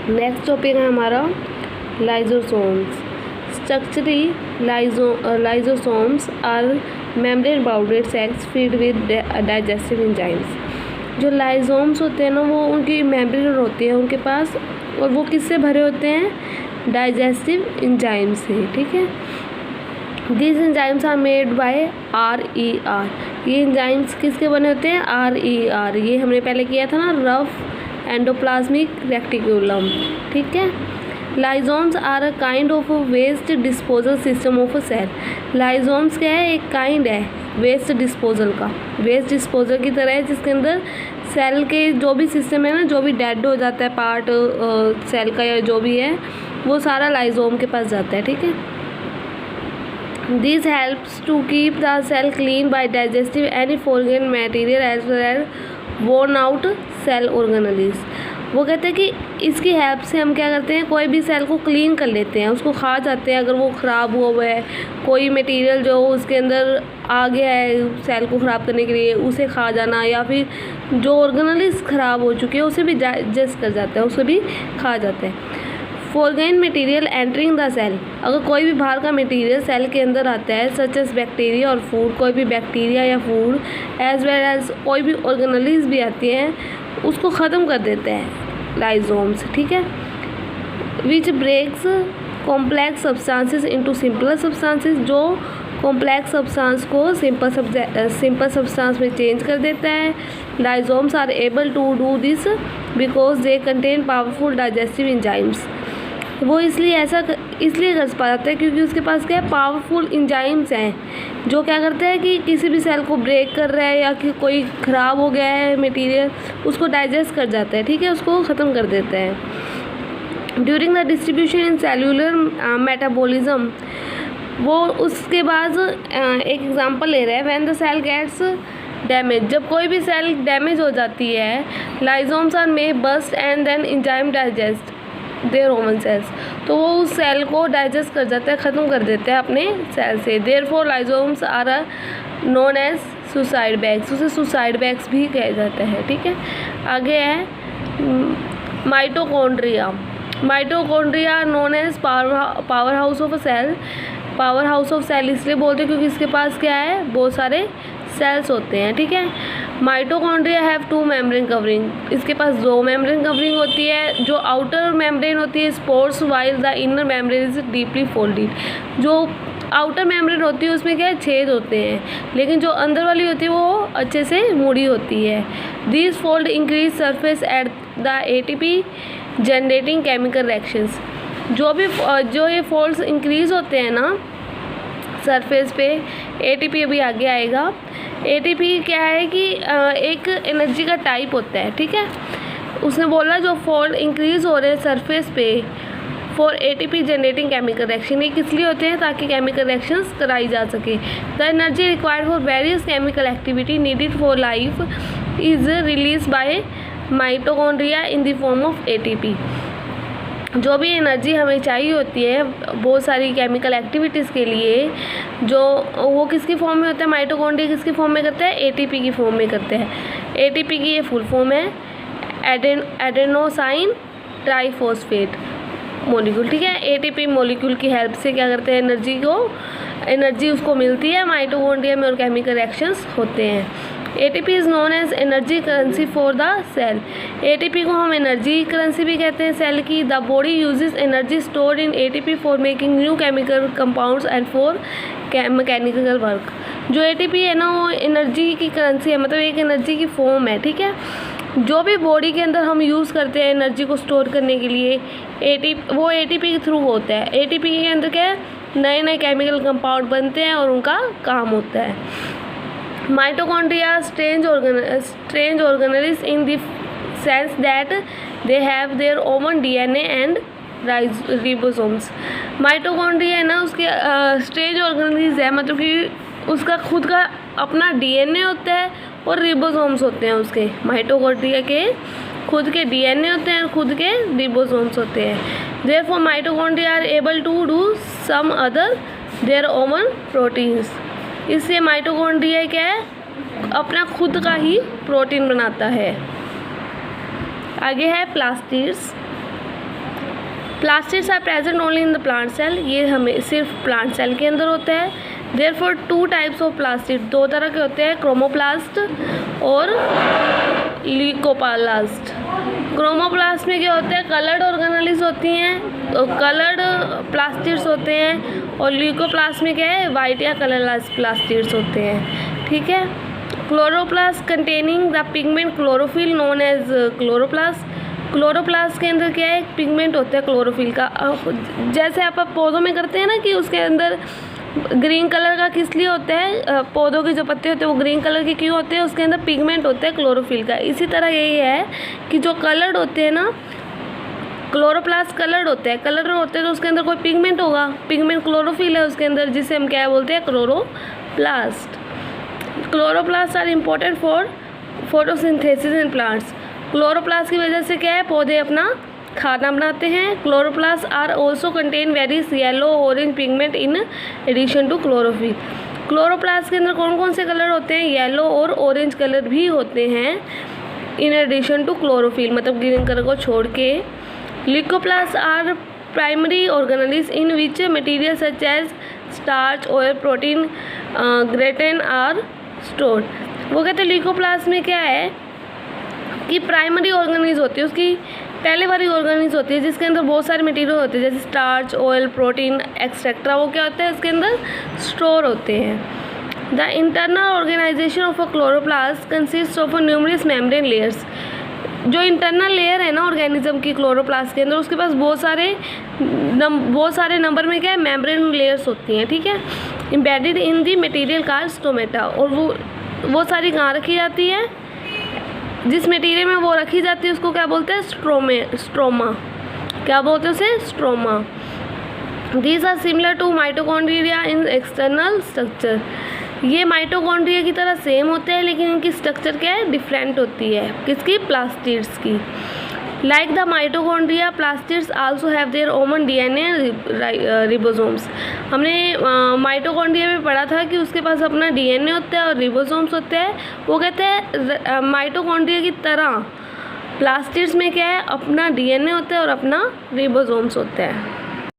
Next topic है हमारा lysosomes. Structurally lysosomes are membrane bounded cells feed with digestive enzymes. जो lysosomes होते हैं ना, वो उनकी मेम्ब्रेन होती है उनके पास, और वो किससे भरे होते हैं? डाइजेस्टिव एंजाइम से। ठीक है, this enzymes are made by RER। ये एंजाइम्स किसके बने होते हैं? RER। ये हमने पहले किया था ना, रफ एंडोप्लाज्मिक रेक्टिकुलम। ठीक है, lysosomes are a kind of waste disposal system of a cell. Lysosomes क्या है? एक काइंड है वेस्ट डिस्पोजल का, वेस्ट डिस्पोजल की तरह है, जिसके अंदर सेल के जो भी सिस्टम है ना, जो भी डेड हो जाता है पार्ट सेल का या जो भी है, वो सारा लाइजोम के पास जाता है। ठीक है, this helps to keep the cell clean by digestive any foreign material as well as worn out cell organelles. वो कहते हैं कि इसकी हेल्प से हम क्या करते हैं, कोई भी सेल को क्लीन कर लेते हैं, उसको खा जाते हैं। अगर वो ख़राब हुआ है, कोई मटेरियल जो उसके अंदर आ गया है सेल को ख़राब करने के लिए, उसे खा जाना, या फिर जो ऑर्गेनेल्स ख़राब हो चुके हैं उसे भी डाइजेस्ट कर जाता है, उसे भी खा जाता है। Foreign material entering the cell. अगर कोई भी बाहर का मटेरियल सेल के अंदर आता है, सच एज बैक्टीरिया और फूड, कोई भी बैक्टीरिया या फूड, एज वेल एज कोई भी ऑर्गेनेल्स भी आती हैं, उसको ख़त्म कर देते हैं लाइजोम्स। ठीक है, which breaks complex substances into simpler substances. जो कॉम्प्लेक्स सब्सटेंस को सिंपल सब्सटेंस में चेंज कर देता है। Lysosomes are able to do this because they contain powerful digestive enzymes. वो इसलिए कर पाता है क्योंकि उसके पास क्या है? पावरफुल एंजाइम्स हैं, जो क्या करते हैं कि किसी भी सेल को ब्रेक कर रहा है या कि कोई ख़राब हो गया है मटेरियल, उसको डाइजेस्ट कर जाता है। ठीक है, उसको ख़त्म कर देता है। During the distribution in cellular metabolism, वो उसके बाद एक एग्जांपल ले रहा है, when the cell gets damage. जब कोई भी सेल डैमेज हो जाती है, lysosomes are may burst and then enzyme digest their own cells. तो वो उस सेल को डाइजेस्ट कर जाता है, ख़त्म कर देते हैं अपने सेल से। Therefore lysosomes are known as suicide bags. उसे सुसाइड बैग्स भी कहा जाता है। ठीक है, आगे है mitochondria. Mitochondria known as power house of a cell. Power house of cell इसलिए बोलते हैं क्योंकि इसके पास क्या है? बहुत सारे सेल्स होते हैं। ठीक है, माइटोकॉन्ड्रिया हैव 2 मेम्ब्रेन कवरिंग। इसके पास 2 मेम्ब्रेन कवरिंग होती है। जो आउटर मेम्ब्रेन होती है sports, while the inner membrane is deeply folded. जो आउटर मेम्ब्रेन होती है उसमें क्या है? छेद होते हैं, लेकिन जो अंदर वाली होती है वो अच्छे से मुड़ी होती है। This fold increase surface at the ATP generating chemical reactions. जो ये फोल्ड्स इंक्रीज होते हैं ना सरफेस पे, ATP अभी आगे आएगा। ATP क्या है कि एक एनर्जी का टाइप होता है। ठीक है, उसने बोला जो फोल्ड इंक्रीज हो रहे हैं सरफेस पे for ATP generating chemical reaction. ये किस लिए होते हैं? ताकि केमिकल रिएक्शंस कराई जा सके। The energy required for various chemical activity needed for life is release by mitochondria in the form of ATP। जो भी एनर्जी हमें चाहिए होती है बहुत सारी केमिकल एक्टिविटीज़ के लिए, जो वो किसकी फॉर्म में होता है? माइटोकॉन्ड्रिया किसकी फॉर्म में करते हैं? ATP की फॉर्म में करते हैं। ATP की ये फुल फॉर्म है एडेनोसाइन ट्राइफॉस्फेट मॉलिक्यूल। ठीक है, ATP मॉलिक्यूल की हेल्प से क्या करते हैं? एनर्जी उसको मिलती है माइटोकॉन्ड्रिया में और केमिकल रिएक्शंस होते हैं। ATP is known as energy currency for the cell. ATP को हम एनर्जी करेंसी भी कहते हैं सेल की। The body uses energy stored in ATP for making new chemical compounds and for mechanical work. जो ATP है ना, वो एनर्जी की करेंसी है, मतलब एक एनर्जी की फॉर्म है। ठीक है, जो भी बॉडी के अंदर हम यूज़ करते हैं एनर्जी को स्टोर करने के लिए, वो ATP के थ्रू होता है। ATP के अंदर क्या है? नए नए केमिकल कंपाउंड बनते हैं और उनका काम होता है। Mitochondria strange organelles in the sense that they have their own DNA and ribosomes. Mitochondria है ना, उसके स्ट्रेंज ऑर्गेनेल्स है, मतलब कि उसका खुद का अपना DNA होता है और रिबोसोम्स होते हैं उसके। माइटोकॉन्ड्रिया के खुद के DNA होते हैं और खुद के रिबोसोम्स होते हैं। Therefore mitochondria are able to do some other their own proteins. इससे माइटोकॉन्ड्रिया क्या है? अपना खुद का ही प्रोटीन बनाता है। आगे है plastids. Plastids are present only in the plant cell, ये हमें सिर्फ प्लांट सेल के अंदर होता है। देयरफॉर 2 टाइप्स ऑफ प्लास्टिड, 2 तरह के होते हैं, क्रोमोप्लास्ट और ल्यूकोप्लास्ट। क्रोमोप्लास्ट में क्या होता है, कलर्ड ऑर्गेनेल्स होती हैं, कलर्ड प्लास्टिड्स होते हैं, और ल्यूकोप्लास्ट में क्या है, वाइट या कलरलेस प्लास्टिड्स होते हैं। ठीक है। Chloroplast containing the pigment chlorophyll known as chloroplast. Chloroplast के अंदर क्या है, पिगमेंट होता है क्लोरोफिल का। जैसे आप पौधों में करते हैं ना कि उसके अंदर ग्रीन कलर का किस लिए होता है, पौधों के जो पत्ते होते हैं वो ग्रीन कलर के क्यों होते हैं, उसके अंदर पिगमेंट होता है क्लोरोफिल का। इसी तरह यही है कि जो कलर्ड होते हैं ना, क्लोरोप्लास्ट कलर्ड होते हैं, कलर होते हैं तो उसके अंदर कोई पिगमेंट होगा, पिगमेंट क्लोरोफिल है उसके अंदर, जिसे हम क्या बोलते हैं, chloroplast. Chloroplast are important for photosynthesis in plants. Chloroplast की वजह से क्या है, पौधे अपना खाना बनाते हैं। Chloroplast are also contain various yellow orange pigment in addition to chlorophyll. Chloroplast के अंदर कौन कौन से कलर होते हैं, येलो और ऑरेंज कलर भी होते हैं इन एडिशन टू क्लोरोफिल, मतलब ग्रीन कलर को छोड़ के। Leucoplast are primary organelles in which material such as starch oil protein grain are stored. वो कहते हैं ल्यूकोप्लास्ट में क्या है कि प्राइमरी ऑर्गेनेल्स होती है, उसकी पहले वाली ऑर्गेनेल्स होती है जिसके अंदर बहुत सारे मटेरियल होते हैं, जैसे स्टार्च ऑयल प्रोटीन एक्सेट्रा, वो क्या होता है इसके अंदर स्टोर होते हैं। The internal organisation of a chloroplast consist of numerous membrane layers. जो इंटरनल लेयर है ना ऑर्गेनिज्म की क्लोरोप्लास्ट के अंदर, उसके पास बहुत सारे नंबर में क्या है, मेम्ब्रेन लेयर्स होती हैं। ठीक है। Embedded in the material called stomata, और वो सारी कहाँ रखी जाती है, जिस मटेरियल में वो रखी जाती है उसको क्या बोलते हैं, स्ट्रोमा। क्या बोलते हैं उसे, stroma. These are similar to mitochondria in external structure. ये माइटोकॉन्ड्रिया की तरह सेम होते हैं, लेकिन इनकी स्ट्रक्चर क्या है, डिफरेंट होती है। किसकी, प्लास्टिड्स की। Like the mitochondria, plastids also have their own DNA रिबोसोम्स। हमने माइटोकॉन्ड्रिया में पढ़ा था कि उसके पास अपना DNA होता है और रिबोसोम्स होते हैं। वो कहते हैं माइटोकॉन्ड्रिया की तरह प्लास्टिड्स में क्या है, अपना DNA होता है और अपना रिबोसोम्स होता है।